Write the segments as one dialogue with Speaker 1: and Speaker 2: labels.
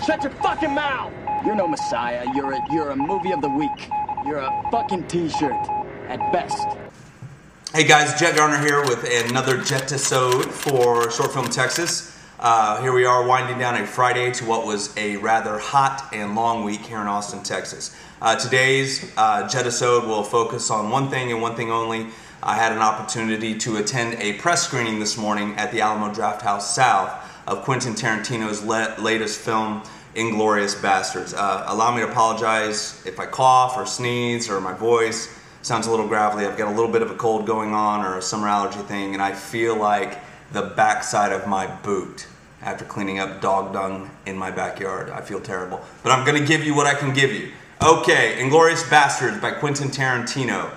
Speaker 1: Shut your fucking mouth! You're no messiah. You're a movie of the week. You're a fucking t-shirt, at best.
Speaker 2: Hey guys, Jet Garner here with another Jettisode for Short Film Texas. Here we are winding down a Friday to what was a rather hot and long week here in Austin, Texas. Today's Jettisode will focus on one thing and one thing only. I had an opportunity to attend a press screening this morning at the Alamo Drafthouse South of Quentin Tarantino's latest film, INGLOURIOUS Bastards. Allow me to apologize if I cough or sneeze or my voice sounds a little gravelly. I've got a little bit of a cold going on or a summer allergy thing, and I feel like the backside of my boot after cleaning up dog dung in my backyard. I feel terrible. But I'm gonna give you what I can give you. Okay, INGLOURIOUS Bastards by Quentin Tarantino.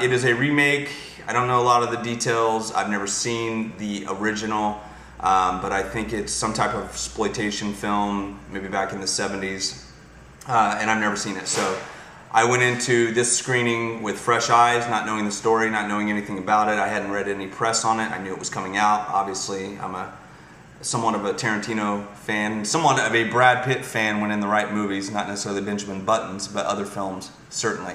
Speaker 2: It is a remake. I don't know a lot of the details. I've never seen the original, but I think it's some type of exploitation film, maybe back in the 70s, and I've never seen it. So I went into this screening with fresh eyes, not knowing the story, not knowing anything about it. I hadn't read any press on it. I knew it was coming out. Obviously, I'm somewhat of a Tarantino fan, somewhat of a Brad Pitt fan when in the right movies, not necessarily Benjamin Button's, but other films, certainly.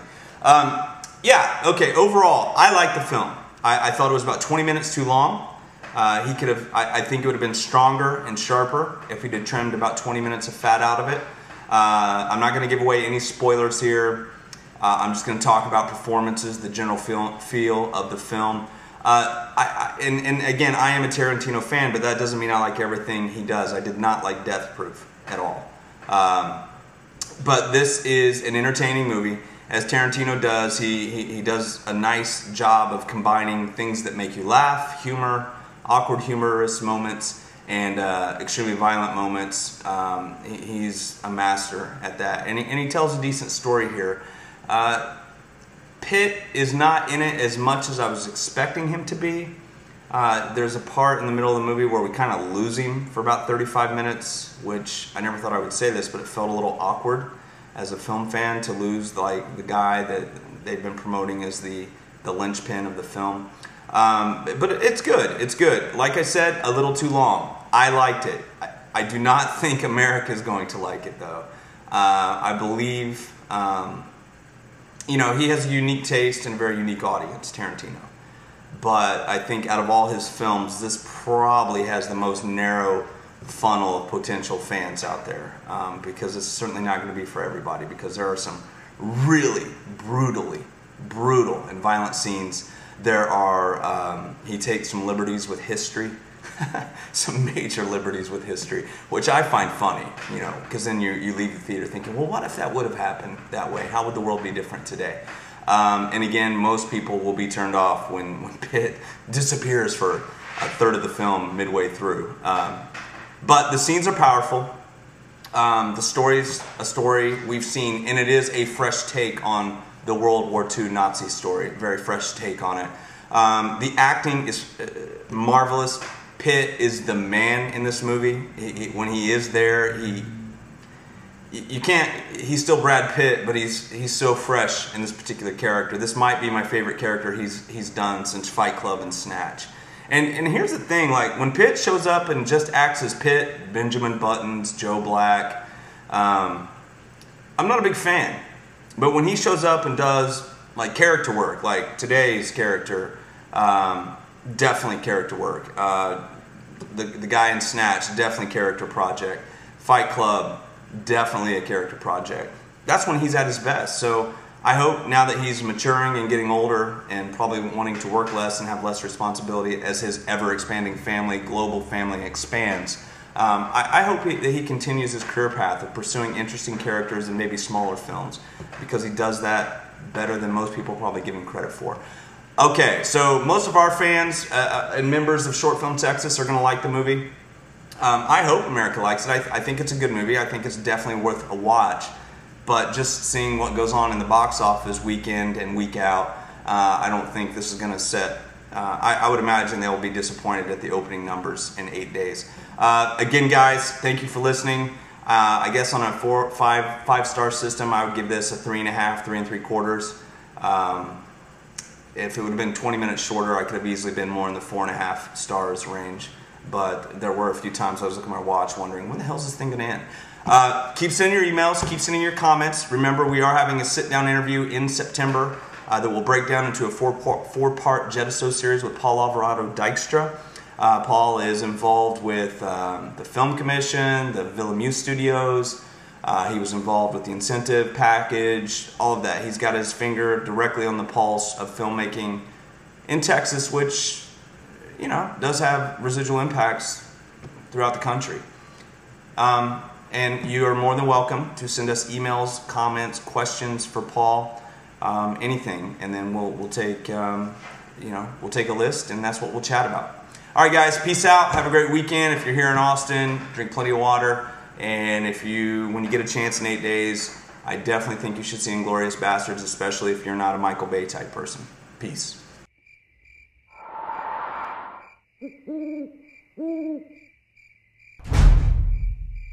Speaker 2: Yeah, okay, overall, I like the film. I thought it was about 20 minutes too long. I think it would have been stronger and sharper if he'd trimmed about 20 minutes of fat out of it. I'm not going to give away any spoilers here. I'm just going to talk about performances, the general feel of the film. And again, I am a Tarantino fan, but that doesn't mean I like everything he does. I did not like Death Proof at all. But this is an entertaining movie. As Tarantino does, he does a nice job of combining things that make you laugh, humor, awkward humorous moments, and extremely violent moments. He's a master at that, and he tells a decent story here. Pitt is not in it as much as I was expecting him to be. There's a part in the middle of the movie where we kind of lose him for about 35 minutes, which I never thought I would say this, but it felt a little awkward as a film fan to lose like the guy that they've been promoting as the linchpin of the film. But it's good. It's good. Like I said, a little too long. I liked it. I do not think America is going to like it, though. I believe, you know, he has a unique taste and a very unique audience, Tarantino. But I think out of all his films, this probably has the most narrow funnel of potential fans out there, because it's certainly not going to be for everybody, because there are some really brutal and violent scenes. There are, he takes some liberties with history, some major liberties with history, which I find funny, you know, because then you leave the theater thinking, well, what if that would have happened that way? How would the world be different today? And again, most people will be turned off when Pitt disappears for a third of the film midway through. But the scenes are powerful. The story's a story we've seen, and it is a fresh take on the World War II Nazi story. Very fresh take on it. The acting is marvelous. Pitt is the man in this movie. When he is there, you can't. He's still Brad Pitt, but he's so fresh in this particular character. This might be my favorite character he's done since Fight Club and Snatch. And here's the thing, like when Pitt shows up and just acts as Pitt, Benjamin Button's, Joe Black, I'm not a big fan. But when he shows up and does like character work, like today's character, definitely character work. The guy in Snatch, definitely character project. Fight Club, definitely a character project. That's when he's at his best. So I hope now that he's maturing and getting older and probably wanting to work less and have less responsibility as his ever-expanding family, global family expands, I hope that he continues his career path of pursuing interesting characters in maybe smaller films, because he does that better than most people probably give him credit for. Okay, so most of our fans and members of Short Film Texas are going to like the movie. I hope America likes it. I think it's a good movie. I think it's definitely worth a watch. But just seeing what goes on in the box office week in and week out, I don't think this is going to set. I would imagine they'll be disappointed at the opening numbers in 8 days. Again, guys, thank you for listening. I guess on a five-star system, I would give this a 3.5, 3 3/4. If it would have been 20 minutes shorter, I could have easily been more in the 4.5 stars range. but there were a few times I was looking at my watch wondering, when the hell is this thing going to end? Keep sending your emails, keep sending your comments. Remember, we are having a sit-down interview in September that will break down into a four-part Jettisode series with Paul Alvarado Dykstra. Paul is involved with the Film Commission, the Villemuse Studios. He was involved with the incentive package, all of that. He's got his finger directly on the pulse of filmmaking in Texas, which, you know, does have residual impacts throughout the country. And you are more than welcome to send us emails, comments, questions for Paul, anything, and then we'll take we'll take a list, and that's what we'll chat about. All right, guys, peace out. Have a great weekend. If you're here in Austin, drink plenty of water, and when you get a chance in 8 days, I definitely think you should see Inglourious Bastards, especially if you're not a Michael Bay type person. Peace.